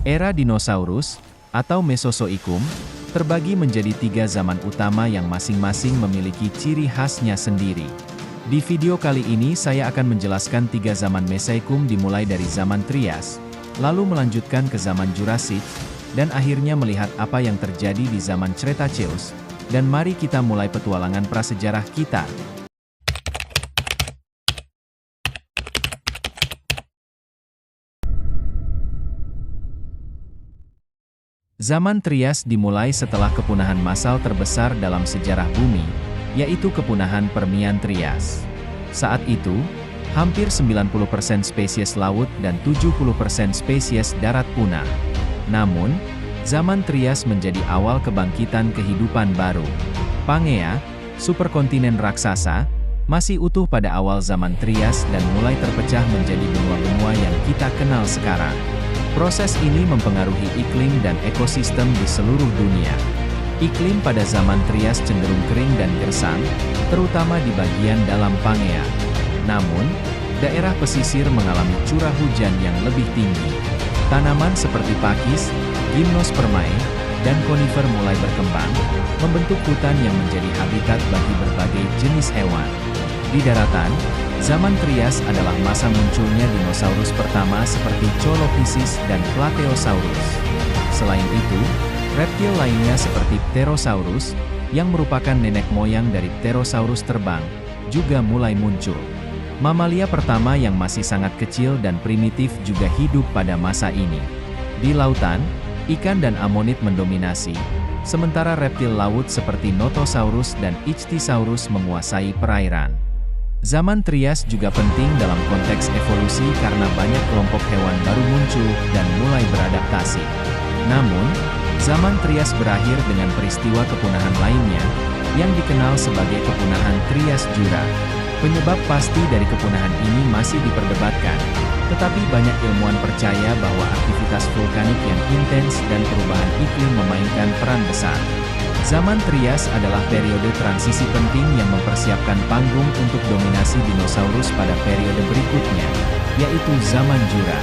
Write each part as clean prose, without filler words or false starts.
Era dinosaurus, atau Mesozoikum, terbagi menjadi 3 zaman utama yang masing-masing memiliki ciri khasnya sendiri. Di video kali ini saya akan menjelaskan 3 zaman Mesozoikum dimulai dari zaman Trias, lalu melanjutkan ke zaman Jurassic, dan akhirnya melihat apa yang terjadi di zaman Cretaceous. Dan mari kita mulai petualangan prasejarah kita. Zaman Trias dimulai setelah kepunahan massal terbesar dalam sejarah bumi, yaitu kepunahan Permian Trias. Saat itu, hampir 90% spesies laut dan 70% spesies darat punah. Namun, zaman Trias menjadi awal kebangkitan kehidupan baru. Pangea, superkontinen raksasa, masih utuh pada awal zaman Trias dan mulai terpecah menjadi benua-benua yang kita kenal sekarang. Proses ini mempengaruhi iklim dan ekosistem di seluruh dunia. Iklim pada zaman Trias cenderung kering dan gersang, terutama di bagian dalam Pangea. Namun, daerah pesisir mengalami curah hujan yang lebih tinggi. Tanaman seperti pakis, gimnospermae, dan konifer mulai berkembang, membentuk hutan yang menjadi habitat bagi berbagai jenis hewan. Di daratan, zaman Trias adalah masa munculnya dinosaurus pertama seperti Colophysis dan Plateosaurus. Selain itu, reptil lainnya seperti Pterosaurus, yang merupakan nenek moyang dari Pterosaurus terbang, juga mulai muncul. Mamalia pertama yang masih sangat kecil dan primitif juga hidup pada masa ini. Di lautan, ikan dan amonid mendominasi, sementara reptil laut seperti Notosaurus dan Ichthyosaurus menguasai perairan. Zaman Trias juga penting dalam konteks evolusi karena banyak kelompok hewan baru muncul dan mulai beradaptasi. Namun, zaman Trias berakhir dengan peristiwa kepunahan lainnya, yang dikenal sebagai kepunahan Trias-Jura. Penyebab pasti dari kepunahan ini masih diperdebatkan, tetapi banyak ilmuwan percaya bahwa aktivitas vulkanik yang intens dan perubahan iklim memainkan peran besar. Zaman Trias adalah periode transisi penting yang mempersiapkan panggung untuk dominasi dinosaurus pada periode berikutnya, yaitu zaman Jura.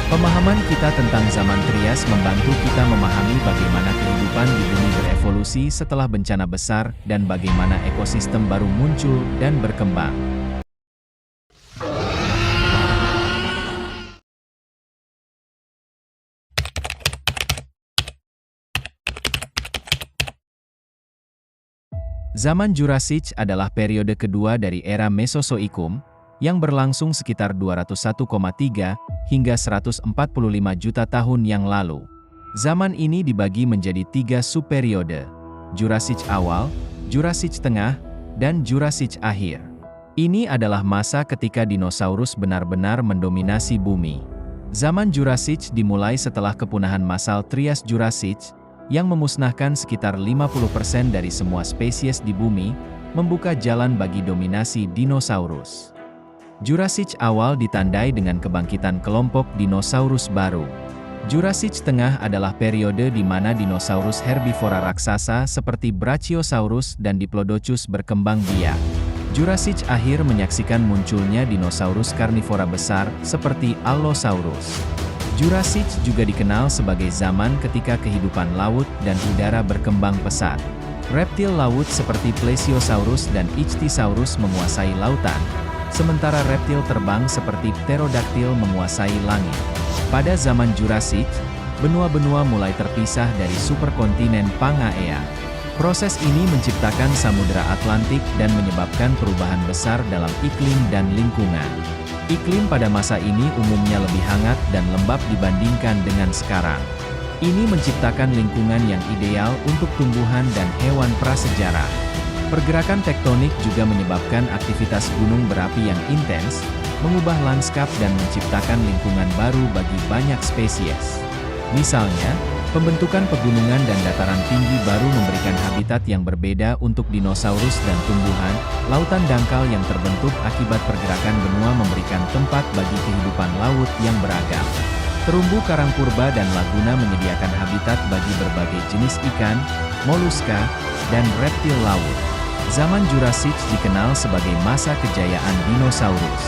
Pemahaman kita tentang zaman Trias membantu kita memahami bagaimana kehidupan di bumi berevolusi setelah bencana besar dan bagaimana ekosistem baru muncul dan berkembang. Zaman Jurassic adalah periode kedua dari era Mesozoikum, yang berlangsung sekitar 201,3 hingga 145 juta tahun yang lalu. Zaman ini dibagi menjadi 3 subperiode: Jurassic awal, Jurassic tengah, dan Jurassic akhir. Ini adalah masa ketika dinosaurus benar-benar mendominasi bumi. Zaman Jurassic dimulai setelah kepunahan massal Trias-Jurassic, yang memusnahkan sekitar 50% dari semua spesies di bumi, membuka jalan bagi dominasi dinosaurus. Jurassic awal ditandai dengan kebangkitan kelompok dinosaurus baru. Jurassic tengah adalah periode di mana dinosaurus herbivora raksasa seperti Brachiosaurus dan Diplodocus berkembang biak. Jurassic akhir menyaksikan munculnya dinosaurus karnivora besar seperti Allosaurus. Jurassic juga dikenal sebagai zaman ketika kehidupan laut dan udara berkembang pesat. Reptil laut seperti Plesiosaurus dan Ichthyosaurus menguasai lautan, sementara reptil terbang seperti Pterodactyl menguasai langit. Pada zaman Jurassic, benua-benua mulai terpisah dari superkontinen Pangaea. Proses ini menciptakan Samudra Atlantik dan menyebabkan perubahan besar dalam iklim dan lingkungan. Iklim pada masa ini umumnya lebih hangat dan lembab dibandingkan dengan sekarang. Ini menciptakan lingkungan yang ideal untuk tumbuhan dan hewan prasejarah. Pergerakan tektonik juga menyebabkan aktivitas gunung berapi yang intens, mengubah lanskap dan menciptakan lingkungan baru bagi banyak spesies. Misalnya, pembentukan pegunungan dan dataran tinggi baru memberikan habitat yang berbeda untuk dinosaurus dan tumbuhan. Lautan dangkal yang terbentuk akibat pergerakan benua memberikan tempat bagi kehidupan laut yang beragam. Terumbu karang purba dan laguna menyediakan habitat bagi berbagai jenis ikan, moluska, dan reptil laut. Zaman Jurassic dikenal sebagai masa kejayaan dinosaurus.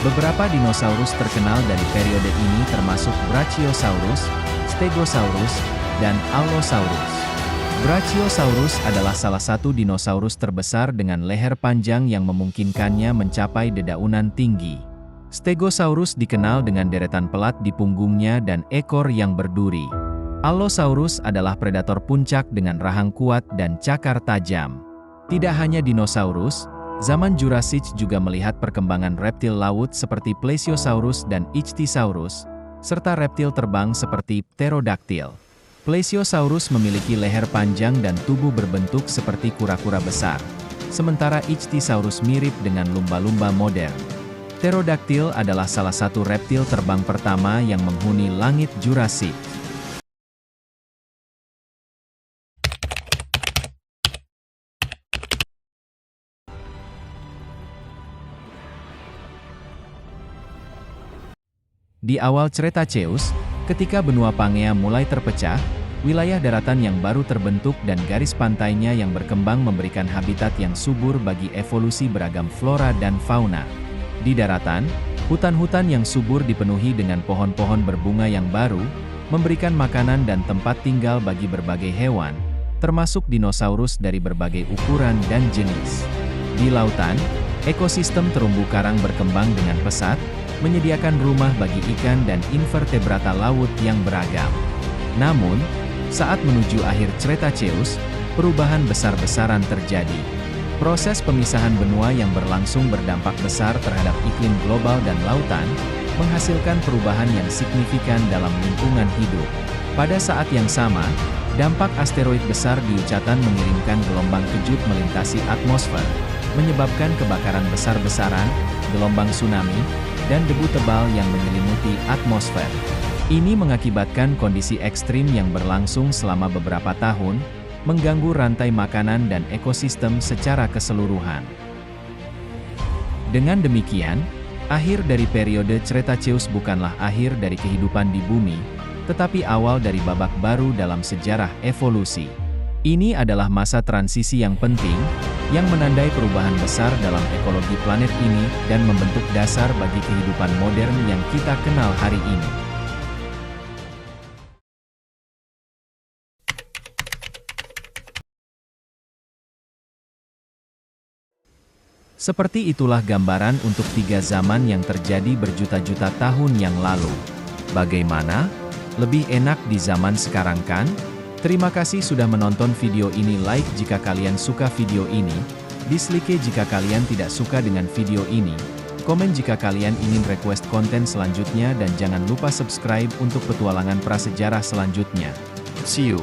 Beberapa dinosaurus terkenal dari periode ini termasuk Brachiosaurus, Stegosaurus, dan Allosaurus. Brachiosaurus adalah salah satu dinosaurus terbesar dengan leher panjang yang memungkinkannya mencapai dedaunan tinggi. Stegosaurus dikenal dengan deretan pelat di punggungnya dan ekor yang berduri. Allosaurus adalah predator puncak dengan rahang kuat dan cakar tajam. Tidak hanya dinosaurus, zaman Jurassic juga melihat perkembangan reptil laut seperti Plesiosaurus dan Ichthyosaurus, serta reptil terbang seperti Pterodactyl. Plesiosaurus memiliki leher panjang dan tubuh berbentuk seperti kura-kura besar, sementara Ichthyosaurus mirip dengan lumba-lumba modern. Pterodactyl adalah salah satu reptil terbang pertama yang menghuni langit Jurassic. Di awal Cretaceous, ketika benua Pangea mulai terpecah, wilayah daratan yang baru terbentuk dan garis pantainya yang berkembang memberikan habitat yang subur bagi evolusi beragam flora dan fauna. Di daratan, hutan-hutan yang subur dipenuhi dengan pohon-pohon berbunga yang baru, memberikan makanan dan tempat tinggal bagi berbagai hewan, termasuk dinosaurus dari berbagai ukuran dan jenis. Di lautan, ekosistem terumbu karang berkembang dengan pesat, menyediakan rumah bagi ikan dan invertebrata laut yang beragam. Namun, saat menuju akhir Cretaceous, perubahan besar-besaran terjadi. Proses pemisahan benua yang berlangsung berdampak besar terhadap iklim global dan lautan, menghasilkan perubahan yang signifikan dalam lingkungan hidup. Pada saat yang sama, dampak asteroid besar di Yucatan mengirimkan gelombang kejut melintasi atmosfer, menyebabkan kebakaran besar-besaran, gelombang tsunami, dan debu tebal yang menyelimuti atmosfer. Ini mengakibatkan kondisi ekstrim yang berlangsung selama beberapa tahun, mengganggu rantai makanan dan ekosistem secara keseluruhan. Dengan demikian, akhir dari periode Cretaceous bukanlah akhir dari kehidupan di bumi, tetapi awal dari babak baru dalam sejarah evolusi. Ini adalah masa transisi yang penting, yang menandai perubahan besar dalam ekologi planet ini dan membentuk dasar bagi kehidupan modern yang kita kenal hari ini. Seperti itulah gambaran untuk 3 zaman yang terjadi berjuta-juta tahun yang lalu. Bagaimana? Lebih enak di zaman sekarang kan? Terima kasih sudah menonton video ini. Like jika kalian suka video ini, dislike jika kalian tidak suka dengan video ini, komen jika kalian ingin request konten selanjutnya dan jangan lupa subscribe untuk petualangan prasejarah selanjutnya. See you!